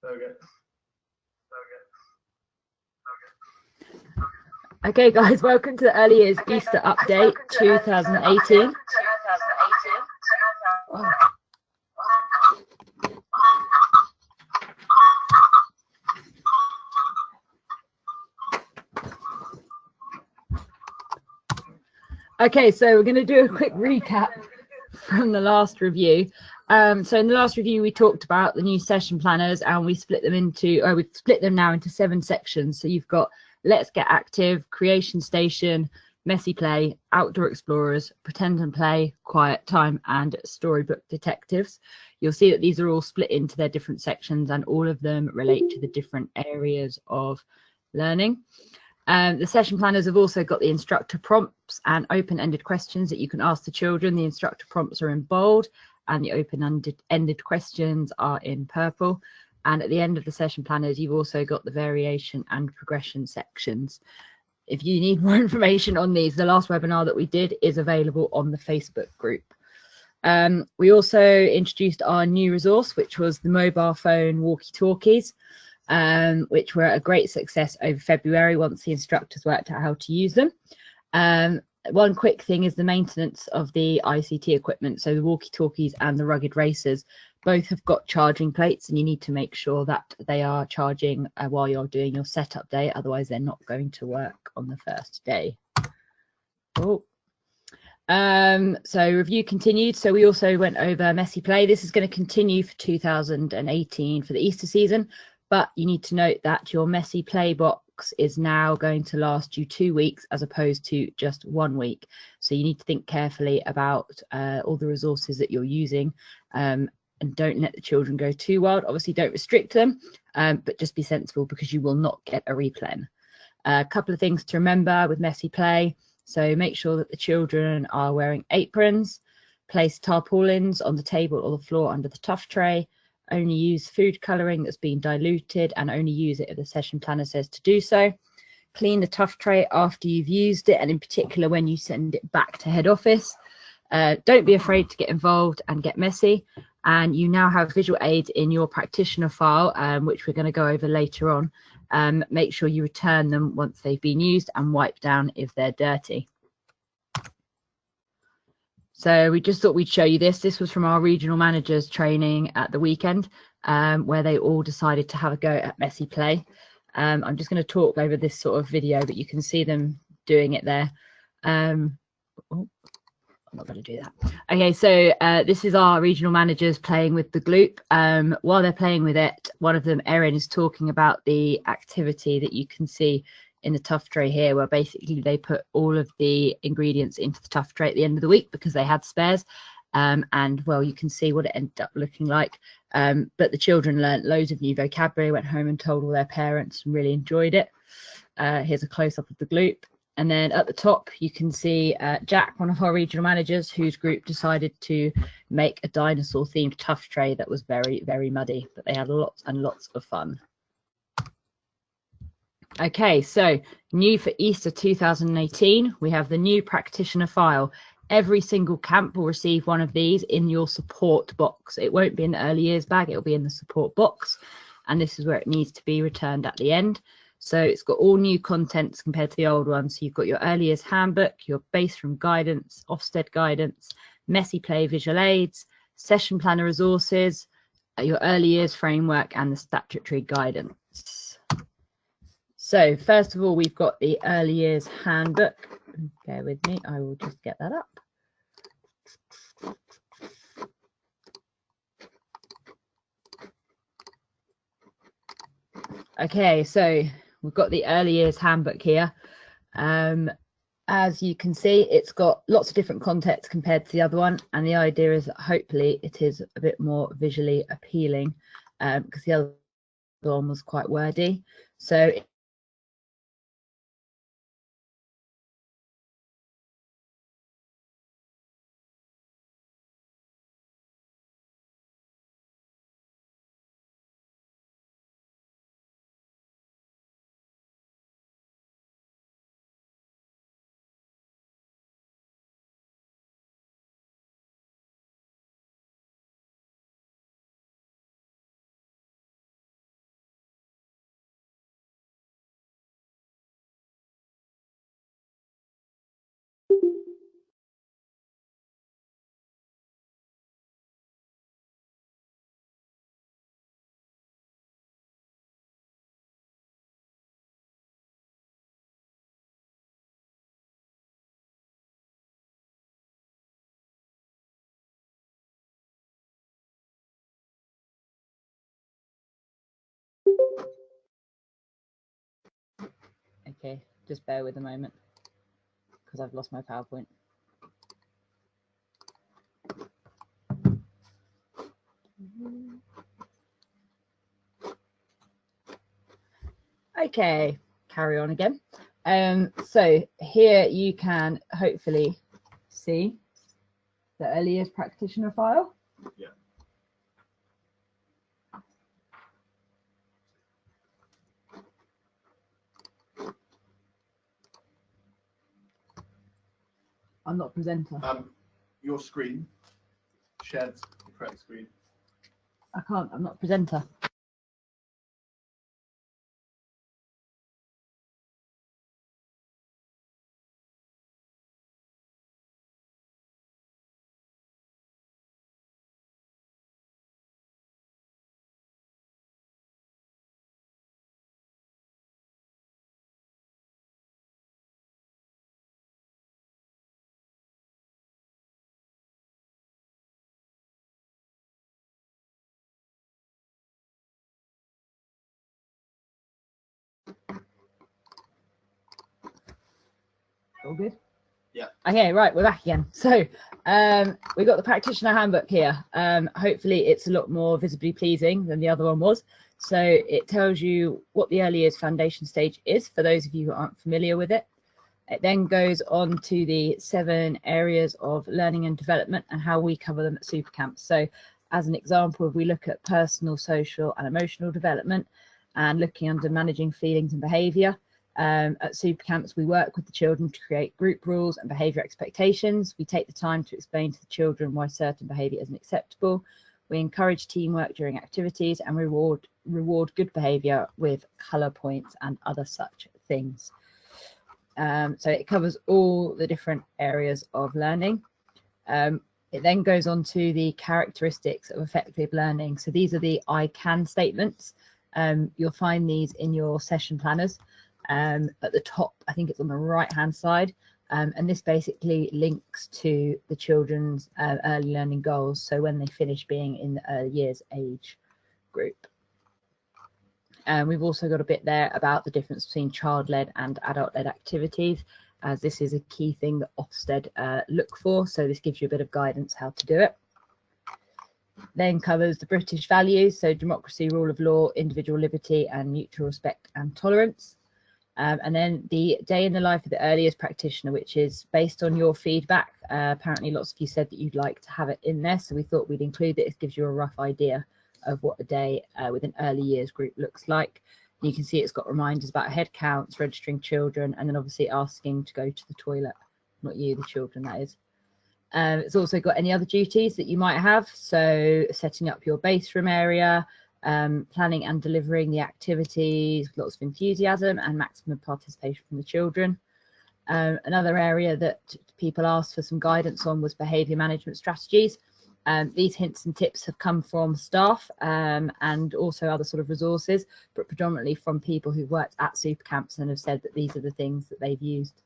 Okay. Okay, guys, welcome to the Early Years Easter Update 2018. Oh. Okay, so we're going to do a quick recap from the last review. So in the last review, we talked about the new session planners, and we split them now into 7 sections. So you've got Let's Get Active, Creation Station, Messy Play, Outdoor Explorers, Pretend and Play, Quiet Time, and Storybook Detectives. You'll see that these are all split into their different sections, and all of them relate to the different areas of learning. The session planners have also got the instructor prompts and open-ended questions that you can ask the children. The instructor prompts are in bold and the open-ended questions are in purple. And at the end of the session planners, you've also got the variation and progression sections. If you need more information on these, the last webinar that we did is available on the Facebook group. We also introduced our new resource, which was the mobile phone walkie-talkies. Which were a great success over February once the instructors worked out how to use them. One quick thing is the maintenance of the ICT equipment. So the walkie-talkies and the rugged racers both have got charging plates, and you need to make sure that they are charging while you're doing your setup day. Otherwise, they're not going to work on the first day. Oh. So review continued. So we also went over Messy Play. This is going to continue for 2018 for the Easter season. But you need to note that your Messy Play box is now going to last you 2 weeks as opposed to just 1 week. So you need to think carefully about all the resources that you're using, and don't let the children go too wild. Obviously, don't restrict them, but just be sensible because you will not get a replen. A couple of things to remember with Messy Play. So make sure that the children are wearing aprons, place tarpaulins on the table or the floor under the tuff tray, only use food colouring that's been diluted, and only use it if the session planner says to do so. Clean the tuff tray after you've used it, and in particular when you send it back to head office. Don't be afraid to get involved and get messy. And you now have visual aids in your practitioner file, which we're going to go over later on. Make sure you return them once they've been used and wipe down if they're dirty. So we just thought we'd show you this. This was from our regional managers training at the weekend, where they all decided to have a go at Messy Play. I'm just going to talk over this sort of video, but you can see them doing it there. I'm not going to do that. Okay, so this is our regional managers playing with the gloop. While they're playing with it, one of them, Erin, is talking about the activity that you can see in the tuff tray here, where basically they put all of the ingredients into the tuff tray at the end of the week because they had spares. And well, you can see what it ended up looking like. But the children learnt loads of new vocabulary, went home and told all their parents, and really enjoyed it. Here's a close-up of the gloop. And then at the top, you can see Jack, one of our regional managers, whose group decided to make a dinosaur-themed tuff tray that was very, very muddy, but they had lots and lots of fun. Okay, so new for Easter 2018, we have the new practitioner file. Every single camp will receive one of these in your support box. It won't be in the early years bag, it'll be in the support box. And this is where it needs to be returned at the end. So it's got all new contents compared to the old one. So you've got your early years handbook, your base room guidance, Ofsted guidance, Messy Play visual aids, session planner resources, your early years framework, and the statutory guidance. So first of all, we've got the early years handbook. Bear with me, I will just get that up. Okay, so we've got the early years handbook here. As you can see, it's got lots of different contents compared to the other one, and the idea is that hopefully it is a bit more visually appealing, because the other one was quite wordy. So Okay, just bear with a moment because I've lost my PowerPoint. Okay, carry on again. So here you can hopefully see the early years practitioner file. Yeah. I'm not presenter. Your screen shared the correct screen. I can't, I'm not presenter. All good? Yeah. Okay, right, we're back again. So we got the practitioner handbook here. Hopefully it's a lot more visibly pleasing than the other one was. So it tells you what the early years foundation stage is for those of you who aren't familiar with it. It then goes on to the 7 areas of learning and development and how we cover them at Super Camps. So as an example, if we look at personal, social and emotional development and looking under managing feelings and behaviour, at Super Camps, we work with the children to create group rules and behaviour expectations. We take the time to explain to the children why certain behaviour isn't acceptable. We encourage teamwork during activities and reward good behaviour with colour points and other such things. So it covers all the different areas of learning. It then goes on to the characteristics of effective learning. So these are the I can statements. You'll find these in your session planners. At the top, I think it's on the right hand side, and this basically links to the children's early learning goals, so when they finish being in the early years age group. We've also got a bit there about the difference between child-led and adult-led activities, as this is a key thing that Ofsted look for, so this gives you a bit of guidance how to do it. Then covers the British values, so democracy, rule of law, individual liberty and mutual respect and tolerance. And then the day in the life of the early years practitioner, which is based on your feedback. Apparently lots of you said that you'd like to have it in there, so we thought we'd include it. It gives you a rough idea of what a day with an early years group looks like. You can see it's got reminders about head counts, registering children, and then obviously asking to go to the toilet. Not you, the children, that is. It's also got any other duties that you might have, so setting up your base room area, planning and delivering the activities with lots of enthusiasm and maximum participation from the children. Another area that people asked for some guidance on was behaviour management strategies. These hints and tips have come from staff and also other sort of resources, but predominantly from people who've worked at Super Camps and have said that these are the things that they've used.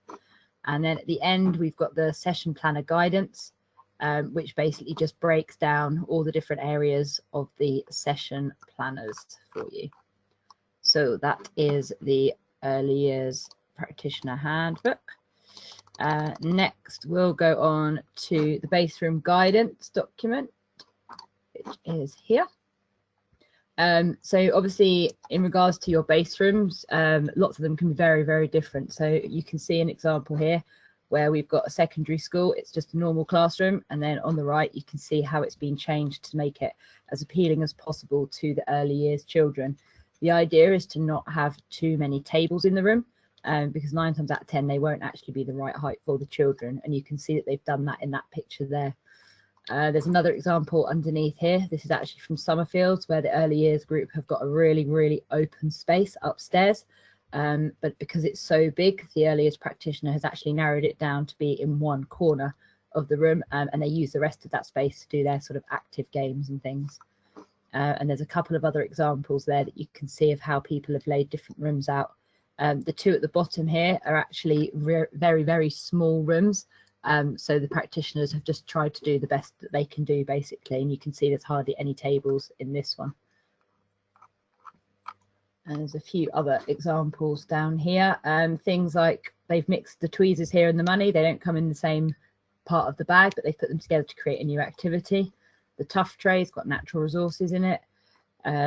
And then at the end, we've got the session planner guidance, which basically just breaks down all the different areas of the session planners for you. So that is the early years practitioner handbook. Next, we'll go on to the base room guidance document, which is here. So obviously in regards to your base rooms, lots of them can be very, very different. So you can see an example here where we've got a secondary school. It's just a normal classroom, and then on the right you can see how it's been changed to make it as appealing as possible to the early years children. The idea is to not have too many tables in the room, because 9 times out of 10 they won't actually be the right height for the children, and you can see that they've done that in that picture there. There's another example underneath here. This is actually from Summerfields, where the early years group have got a really, really open space upstairs. But because it's so big, the early years practitioner has actually narrowed it down to be in one corner of the room, and they use the rest of that space to do their sort of active games and things. And there's a couple of other examples there that you can see of how people have laid different rooms out. The 2 at the bottom here are actually very, very small rooms. So the practitioners have just tried to do the best that they can do, basically, and you can see there's hardly any tables in this one. And there's a few other examples down here. Things like they've mixed the tweezers here and the money. They don't come in the same part of the bag, but they've put them together to create a new activity. The tough tray's got natural resources in it.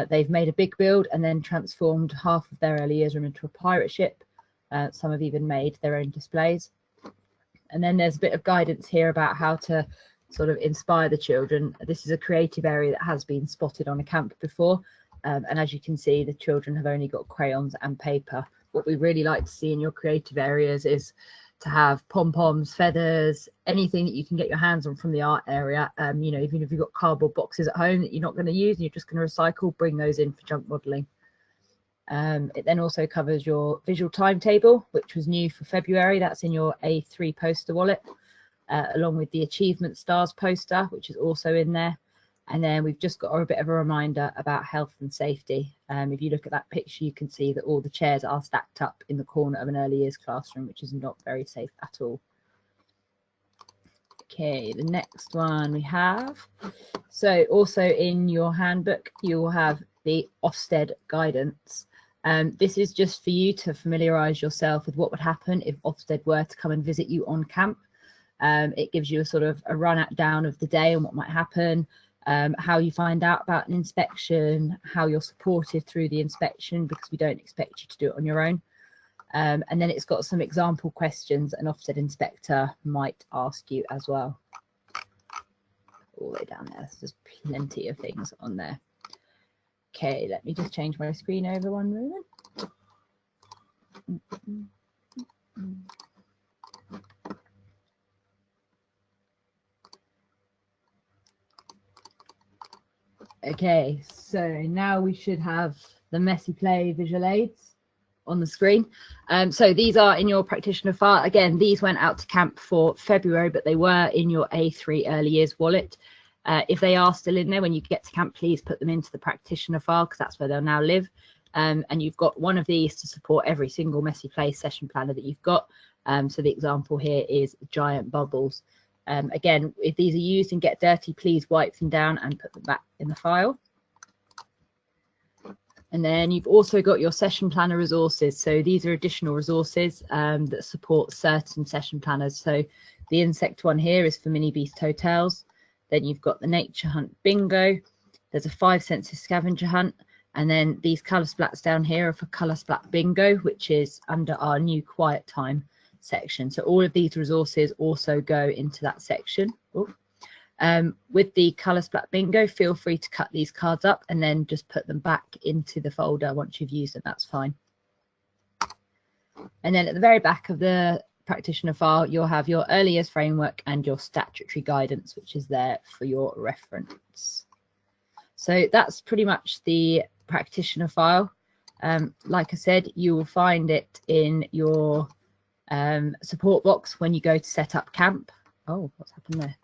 They've made a big build and then transformed half of their early years room into a pirate ship. Some have even made their own displays. And then there's a bit of guidance here about how to sort of inspire the children. This is a creative area that has been spotted on a camp before. And as you can see, the children have only got crayons and paper. What we really like to see in your creative areas is to have pom-poms, feathers, anything that you can get your hands on from the art area. You know, even if you've got cardboard boxes at home that you're not going to use and you're just going to recycle, bring those in for junk modelling. It then also covers your visual timetable, which was new for February. That's in your A3 poster wallet, along with the achievement stars poster, which is also in there. And then we've just got a bit of a reminder about health and safety. If you look at that picture, you can see that all the chairs are stacked up in the corner of an early years classroom, which is not very safe at all. Okay, the next one we have. So also in your handbook, you will have the Ofsted guidance. This is just for you to familiarise yourself with what would happen if Ofsted were to come and visit you on camp. It gives you a sort of a run down of the day and what might happen. How you find out about an inspection, how you're supported through the inspection, because we don't expect you to do it on your own. And then it's got some example questions an Ofsted inspector might ask you as well. All the way down there, there's plenty of things on there. Okay, let me just change my screen over one moment. Okay, so now we should have the Messy Play visual aids on the screen. So these are in your practitioner file. Again, these went out to camp for February, but they were in your A3 early years wallet. If they are still in there when you get to camp, please put them into the practitioner file, because that's where they'll now live. And you've got one of these to support every single Messy Play session planner that you've got. So the example here is giant bubbles. Again, if these are used and get dirty, please wipe them down and put them back in the file. And then you've also got your session planner resources. So these are additional resources that support certain session planners. So the insect one here is for Mini Beast Hotels. Then you've got the Nature Hunt Bingo. There's a 5 senses scavenger hunt. And then these colour splats down here are for Colour Splat Bingo, which is under our new quiet time section. So all of these resources also go into that section. With the Colour Splat Bingo, feel free to cut these cards up and then just put them back into the folder once you've used them. That's fine. And then at the very back of the practitioner file, you'll have your early years framework and your statutory guidance, which is there for your reference. So that's pretty much the practitioner file. Like I said, you will find it in your support box when you go to set up camp. Oh, what's happened there?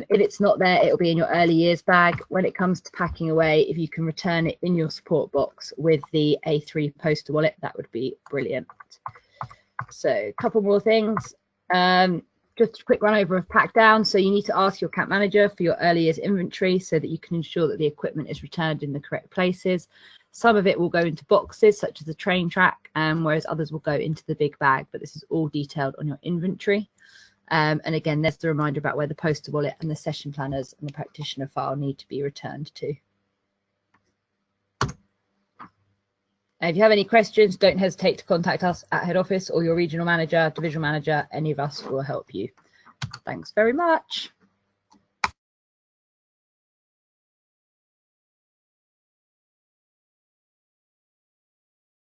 If it's not there, it'll be in your early years bag. When it comes to packing away, if you can return it in your support box with the A3 poster wallet, that would be brilliant. So a couple more things. Just a quick run over of pack down. So you need to ask your camp manager for your early years inventory so that you can ensure that the equipment is returned in the correct places. Some of it will go into boxes, such as the train track, whereas others will go into the big bag, but this is all detailed on your inventory. And again, there's the reminder about where the poster wallet and the session planners and the practitioner file need to be returned to. If you have any questions, don't hesitate to contact us at head office or your regional manager, divisional manager. Any of us will help you. Thanks very much.